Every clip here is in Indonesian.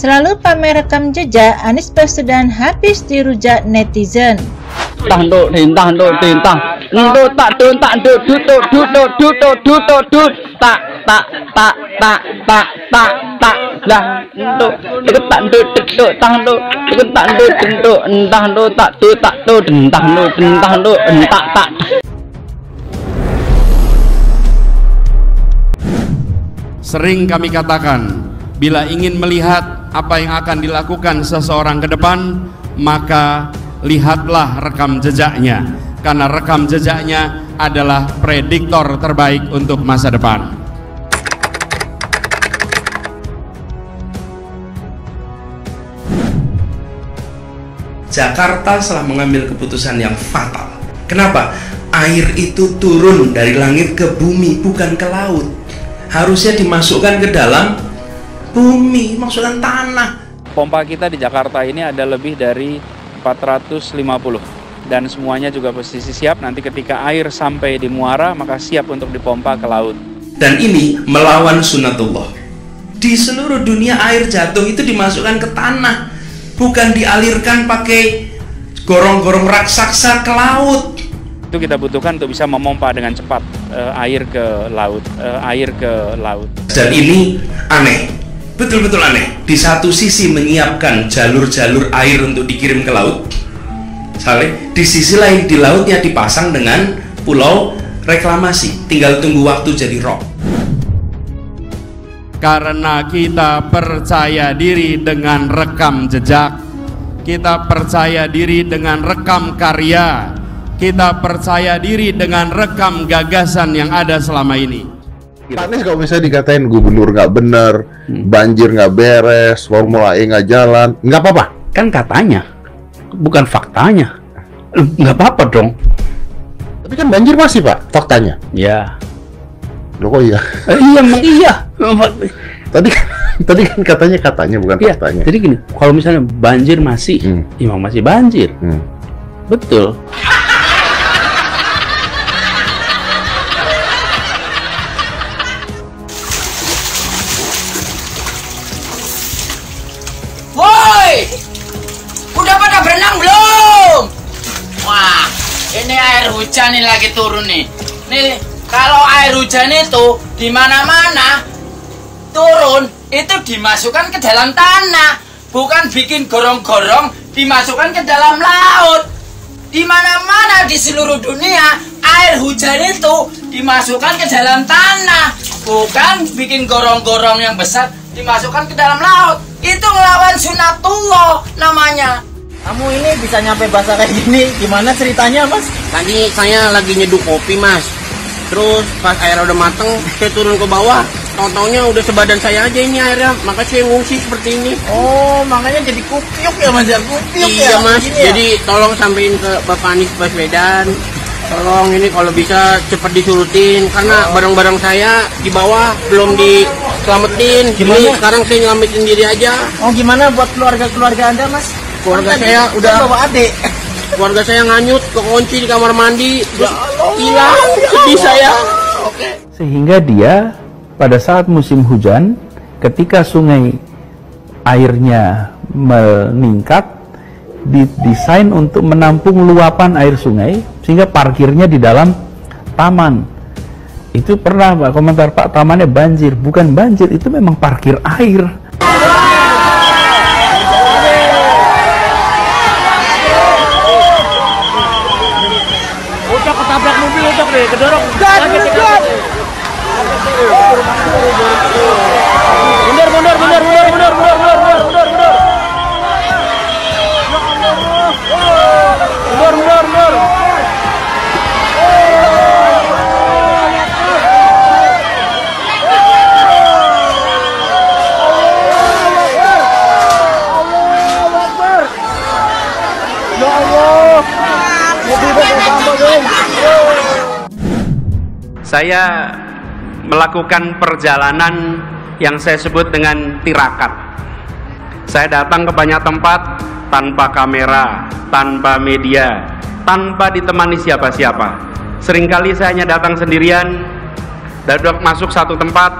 Selalu pamer rekam jejak, Anies Baswedan habis dirujak netizen. Tak Sering kami katakan, bila ingin melihat apa yang akan dilakukan seseorang ke depan, maka lihatlah rekam jejaknya, karena rekam jejaknya adalah prediktor terbaik untuk masa depan. Jakarta telah mengambil keputusan yang fatal. Kenapa? Air itu turun dari langit ke bumi, bukan ke laut. Harusnya dimasukkan ke dalam bumi, masukkan tanah. Pompa kita di Jakarta ini ada lebih dari 450 dan semuanya juga posisi siap nanti ketika air sampai di muara maka siap untuk dipompa ke laut. Dan ini melawan sunatullah. Di seluruh dunia air jatuh itu dimasukkan ke tanah, bukan dialirkan pakai gorong-gorong raksasa ke laut. Itu kita butuhkan untuk bisa memompa dengan cepat air ke laut. Dan ini aneh, betul-betul aneh. Di satu sisi menyiapkan jalur-jalur air untuk dikirim ke laut, di sisi lain di lautnya dipasang dengan pulau reklamasi, tinggal tunggu waktu jadi rock. Karena kita percaya diri dengan rekam jejak, kita percaya diri dengan rekam karya, kita percaya diri dengan rekam gagasan yang ada selama ini. Pak Anies kalau misalnya dikatain gubernur nggak bener, banjir nggak beres, Formula E nggak jalan, nggak apa-apa? kan katanya, bukan faktanya. Nggak apa-apa dong. Tapi kan banjir masih Pak, faktanya. Ya. Loh kok iya? Iya, emang iya. Tadi kan katanya bukan iya, faktanya. jadi gini, kalau misalnya banjir masih, emang masih banjir. Betul. Woi, udah pada berenang belum? Wah, ini air hujan nih lagi turun nih. Nih, kalau air hujan itu di mana-mana turun, itu dimasukkan ke dalam tanah, bukan bikin gorong-gorong dimasukkan ke dalam laut. Di mana-mana di seluruh dunia air hujan itu dimasukkan ke dalam tanah, bukan bikin gorong-gorong yang besar dimasukkan ke dalam laut. Itu ngelawan sunatullah namanya. Kamu ini bisa nyampe basah kayak gini, gimana ceritanya Mas? Tadi saya lagi nyeduh kopi Mas. Terus pas air udah mateng, saya turun ke bawah. Tau-taunya udah sebadan saya aja ini airnya, maka saya ngungsi seperti ini. Oh, makanya jadi kupiuk ya Mas ya? Kupiuk iya, ya? Mas, ya? jadi tolong sampein ke Bapak Anies Baswedan. Tolong ini kalau bisa cepat disurutin, karena barang-barang saya di bawah belum diselamatin. Gimana? Jadi sekarang saya nyelamatin diri aja. Oh, gimana buat keluarga Anda Mas? Keluarga saya udah bawa adik. Keluarga saya nganyut, kekunci di kamar mandi, terus hilang, sedih saya. Sehingga dia pada saat musim hujan, ketika sungai airnya meningkat, didesain untuk menampung luapan air sungai, sehingga parkirnya di dalam taman. Itu pernah Pak komentar, Pak, tamannya banjir. Bukan banjir, itu memang parkir air. Udah ketabrak mobil, udah deh, kedorong. Mundur. Saya melakukan perjalanan yang saya sebut dengan tirakat. Saya datang ke banyak tempat tanpa kamera, tanpa media, tanpa ditemani siapa-siapa. Seringkali saya hanya datang sendirian, dan masuk satu tempat,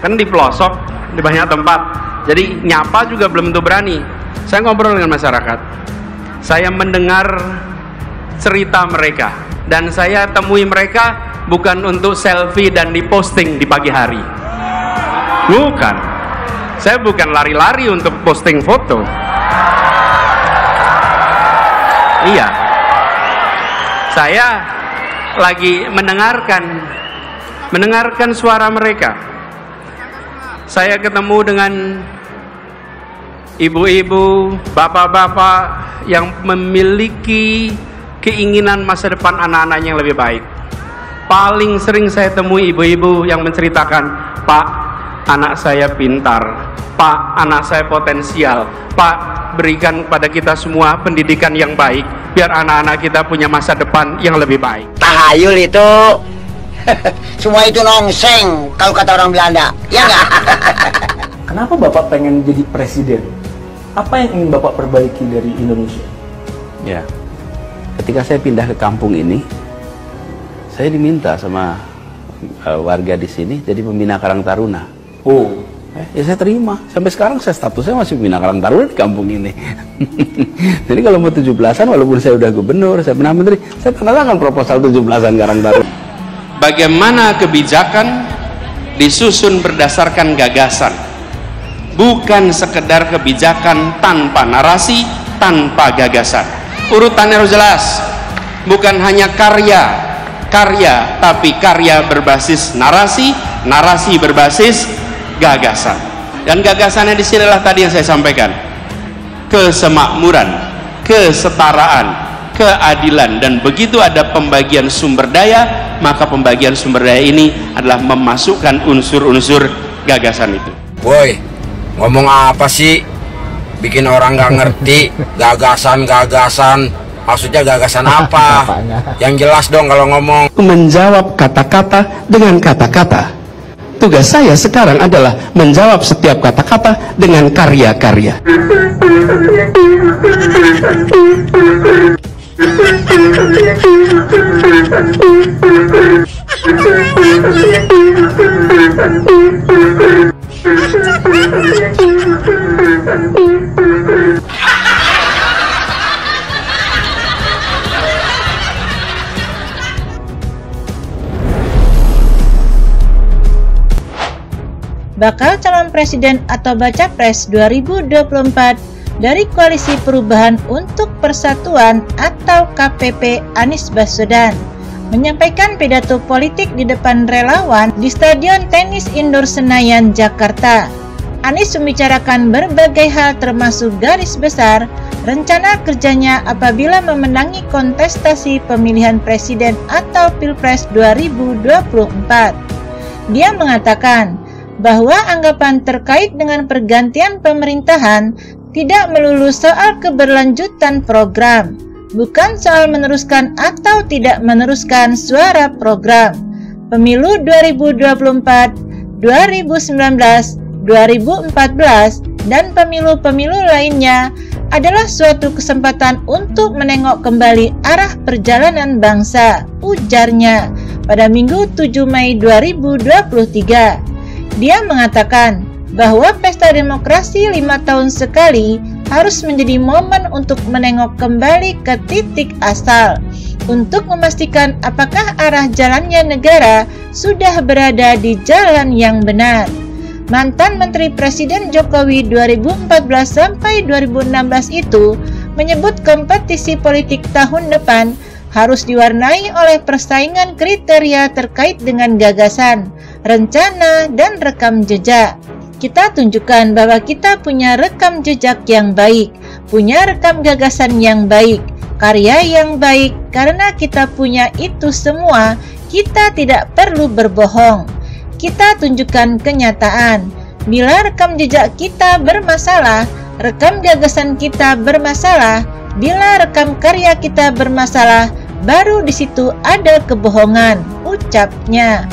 kan di pelosok, di banyak tempat. Jadi nyapa juga belum tentu berani. Saya ngobrol dengan masyarakat, saya mendengar cerita mereka, dan saya temui mereka bukan untuk selfie dan diposting di pagi hari. Bukan, saya bukan lari-lari untuk posting foto. Iya, saya lagi mendengarkan suara mereka. Saya ketemu dengan ibu-ibu, bapak-bapak yang memiliki keinginan masa depan anak-anaknya yang lebih baik. Paling sering saya temui ibu-ibu yang menceritakan, Pak, anak saya pintar, Pak, anak saya potensial, Pak, berikan kepada kita semua pendidikan yang baik, biar anak-anak kita punya masa depan yang lebih baik. Tahayul itu semua itu nongseng kalau kata orang Belanda, ya nggak? Kenapa Bapak pengen jadi presiden? Apa yang ingin Bapak perbaiki dari Indonesia? Ya, ketika saya pindah ke kampung ini, saya diminta sama warga di sini jadi pembina Karang Taruna. Oh, ya saya terima. Sampai sekarang saya statusnya masih pembina Karang Taruna di kampung ini. Jadi kalau mau 17-an, walaupun saya udah gubernur, saya pernah menteri, saya tanda tangan proposal 17-an Karang Taruna. Bagaimana kebijakan disusun berdasarkan gagasan, bukan sekedar kebijakan tanpa narasi, tanpa gagasan. Urutannya harus jelas, bukan hanya karya, tapi karya berbasis narasi, narasi berbasis gagasan. Dan gagasannya di sinilah tadi yang saya sampaikan: kesemakmuran, kesetaraan, keadilan. Dan begitu ada pembagian sumber daya, maka pembagian sumber daya ini adalah memasukkan unsur-unsur gagasan itu. Woi, ngomong apa sih? Bikin orang nggak ngerti. Gagasan, maksudnya gagasan apa? Yang jelas dong kalau ngomong. Menjawab kata-kata dengan kata-kata. Tugas saya sekarang adalah menjawab setiap kata-kata dengan karya-karya. Bakal calon presiden atau baca pres 2024 dari Koalisi Perubahan untuk Persatuan atau KPP Anies Baswedan menyampaikan pidato politik di depan relawan di Stadion Tenis Indoor Senayan, Jakarta. Anies membicarakan berbagai hal termasuk garis besar rencana kerjanya apabila memenangi kontestasi pemilihan presiden atau Pilpres 2024. Dia mengatakan bahwa anggapan terkait dengan pergantian pemerintahan tidak melulu soal keberlanjutan program, bukan soal meneruskan atau tidak meneruskan suara program. Pemilu 2024, 2019, 2014, dan pemilu-pemilu lainnya adalah suatu kesempatan untuk menengok kembali arah perjalanan bangsa, ujarnya pada Minggu 7 Mei 2023. Dia mengatakan bahwa pesta demokrasi 5 tahun sekali harus menjadi momen untuk menengok kembali ke titik asal, untuk memastikan apakah arah jalannya negara sudah berada di jalan yang benar. Mantan Menteri Presiden Jokowi 2014 sampai 2016 itu menyebut kompetisi politik tahun depan harus diwarnai oleh persaingan kriteria terkait dengan gagasan, rencana, dan rekam jejak. Kita tunjukkan bahwa kita punya rekam jejak yang baik, punya rekam gagasan yang baik, karya yang baik. Karena kita punya itu semua, kita tidak perlu berbohong. Kita tunjukkan kenyataan. Bila rekam jejak kita bermasalah, rekam gagasan kita bermasalah, bila rekam karya kita bermasalah, baru di situ ada kebohongan, ucapnya.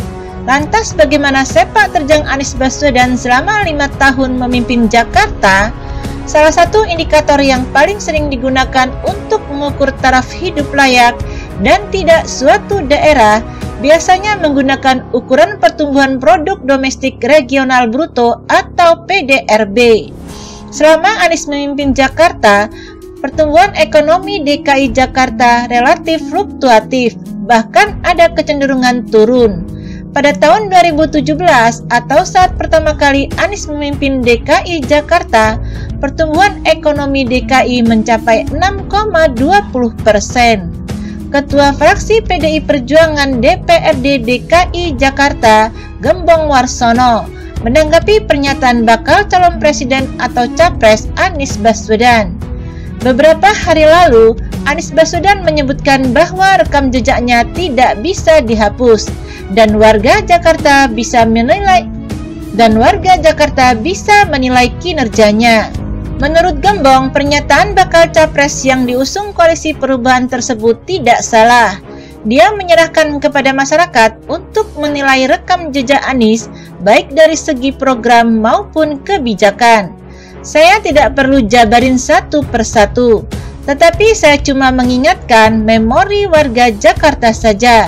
Lantas bagaimana sepak terjang Anies Baswedan selama 5 tahun memimpin Jakarta? Salah satu indikator yang paling sering digunakan untuk mengukur taraf hidup layak dan tidak suatu daerah biasanya menggunakan ukuran pertumbuhan produk domestik regional bruto atau PDRB. Selama Anies memimpin Jakarta, pertumbuhan ekonomi DKI Jakarta relatif fluktuatif, bahkan ada kecenderungan turun. Pada tahun 2017 atau saat pertama kali Anies memimpin DKI Jakarta, pertumbuhan ekonomi DKI mencapai 6,20%. Ketua Fraksi PDI Perjuangan DPRD DKI Jakarta, Gembong Warsono, menanggapi pernyataan bakal calon presiden atau capres Anies Baswedan. Beberapa hari lalu, Anies Baswedan menyebutkan bahwa rekam jejaknya tidak bisa dihapus dan warga Jakarta bisa menilai kinerjanya. Menurut Gembong, pernyataan bakal capres yang diusung Koalisi Perubahan tersebut tidak salah. Dia menyerahkan kepada masyarakat untuk menilai rekam jejak Anies baik dari segi program maupun kebijakan. Saya tidak perlu jabarin satu persatu, tetapi saya cuma mengingatkan memori warga Jakarta saja.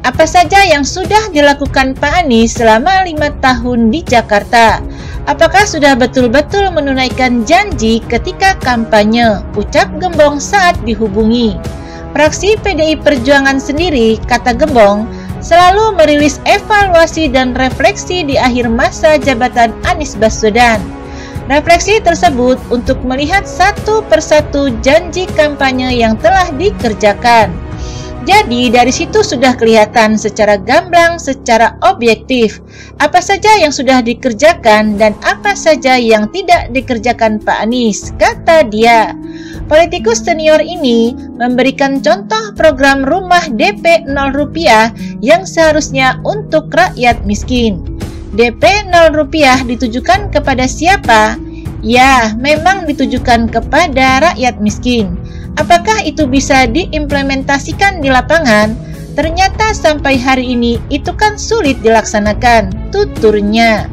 Apa saja yang sudah dilakukan Pak Anies selama 5 tahun di Jakarta? Apakah sudah betul-betul menunaikan janji ketika kampanye? Ucap Gembong saat dihubungi. Fraksi PDI Perjuangan sendiri, kata Gembong, selalu merilis evaluasi dan refleksi di akhir masa jabatan Anies Baswedan. Refleksi tersebut untuk melihat satu persatu janji kampanye yang telah dikerjakan. Jadi dari situ sudah kelihatan secara gamblang, secara objektif, apa saja yang sudah dikerjakan dan apa saja yang tidak dikerjakan Pak Anies, kata dia. Politikus senior ini memberikan contoh program rumah DP 0 rupiah yang seharusnya untuk rakyat miskin. DP 0 rupiah ditujukan kepada siapa? Ya, memang ditujukan kepada rakyat miskin. Apakah itu bisa diimplementasikan di lapangan? Ternyata sampai hari ini itu kan sulit dilaksanakan, tuturnya.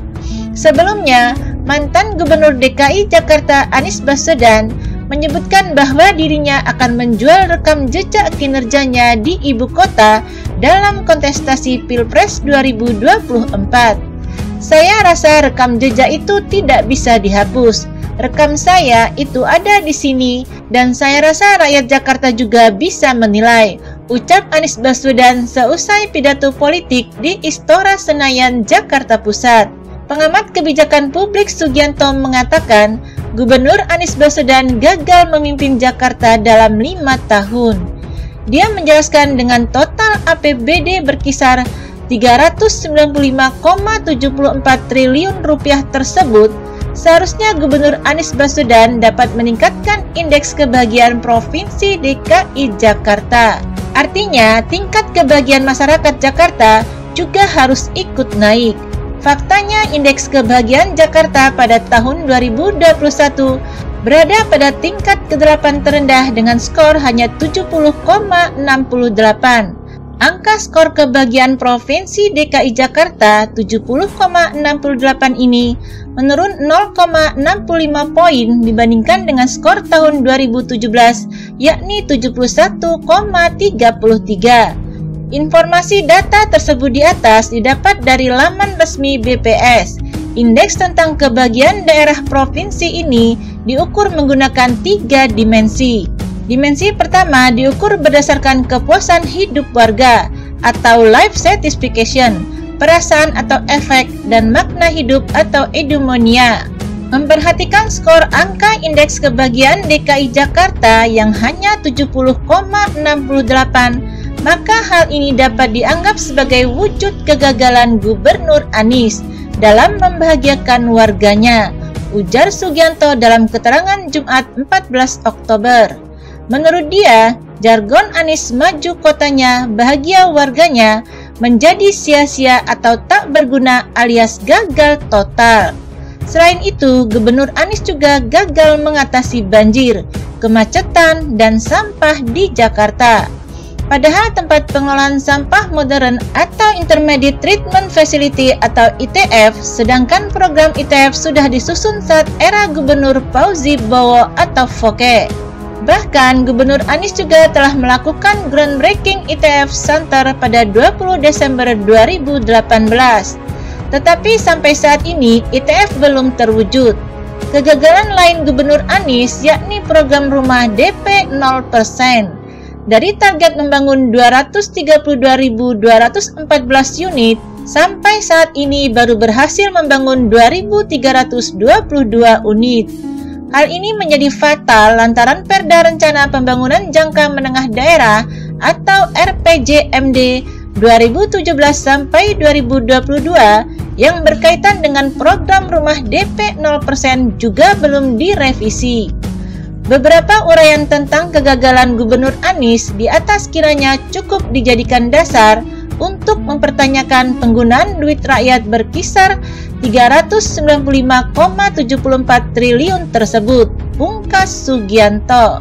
Sebelumnya, mantan Gubernur DKI Jakarta Anies Baswedan menyebutkan bahwa dirinya akan menjual rekam jejak kinerjanya di ibu kota dalam kontestasi Pilpres 2024. Saya rasa rekam jejak itu tidak bisa dihapus. Rekam saya itu ada di sini dan saya rasa rakyat Jakarta juga bisa menilai, ucap Anies Baswedan seusai pidato politik di Istora Senayan, Jakarta Pusat. Pengamat kebijakan publik Sugianto mengatakan, Gubernur Anies Baswedan gagal memimpin Jakarta dalam 5 tahun. Dia menjelaskan dengan total APBD berkisar 395,74 triliun rupiah tersebut, seharusnya Gubernur Anies Baswedan dapat meningkatkan indeks kebahagiaan Provinsi DKI Jakarta. Artinya, tingkat kebahagiaan masyarakat Jakarta juga harus ikut naik. Faktanya, indeks kebahagiaan Jakarta pada tahun 2021 berada pada tingkat ke-8 terendah dengan skor hanya 70,68. Angka skor kebahagiaan Provinsi DKI Jakarta 70,68 ini menurun 0,65 poin dibandingkan dengan skor tahun 2017 yakni 71,33. Informasi data tersebut di atas didapat dari laman resmi BPS. Indeks tentang kebahagiaan daerah provinsi ini diukur menggunakan 3 dimensi. Dimensi pertama diukur berdasarkan kepuasan hidup warga atau life satisfaction, perasaan atau efek, dan makna hidup atau eudaimonia. Memperhatikan skor angka indeks kebahagiaan DKI Jakarta yang hanya 70,68, maka hal ini dapat dianggap sebagai wujud kegagalan Gubernur Anies dalam membahagiakan warganya, ujar Sugianto dalam keterangan Jumat 14 Oktober. Menurut dia, jargon Anies maju kotanya, bahagia warganya menjadi sia-sia atau tak berguna alias gagal total. Selain itu, Gubernur Anies juga gagal mengatasi banjir, kemacetan, dan sampah di Jakarta. Padahal tempat pengelolaan sampah modern atau Intermediate Treatment Facility atau ITF, sedangkan program ITF sudah disusun saat era Gubernur Fauzi Bowo atau Foke. Bahkan, Gubernur Anies juga telah melakukan groundbreaking ITF Center pada 20 Desember 2018. Tetapi sampai saat ini, ITF belum terwujud. Kegagalan lain Gubernur Anies yakni program rumah DP 0%. Dari target membangun 232.214 unit, sampai saat ini baru berhasil membangun 2.322 unit. Hal ini menjadi fatal lantaran Perda Rencana Pembangunan Jangka Menengah Daerah atau RPJMD 2017 sampai 2022 yang berkaitan dengan program rumah DP 0% juga belum direvisi. Beberapa uraian tentang kegagalan Gubernur Anies di atas kiranya cukup dijadikan dasar untuk mempertanyakan penggunaan duit rakyat berkisar 395,74 triliun tersebut, pungkas Sugianto.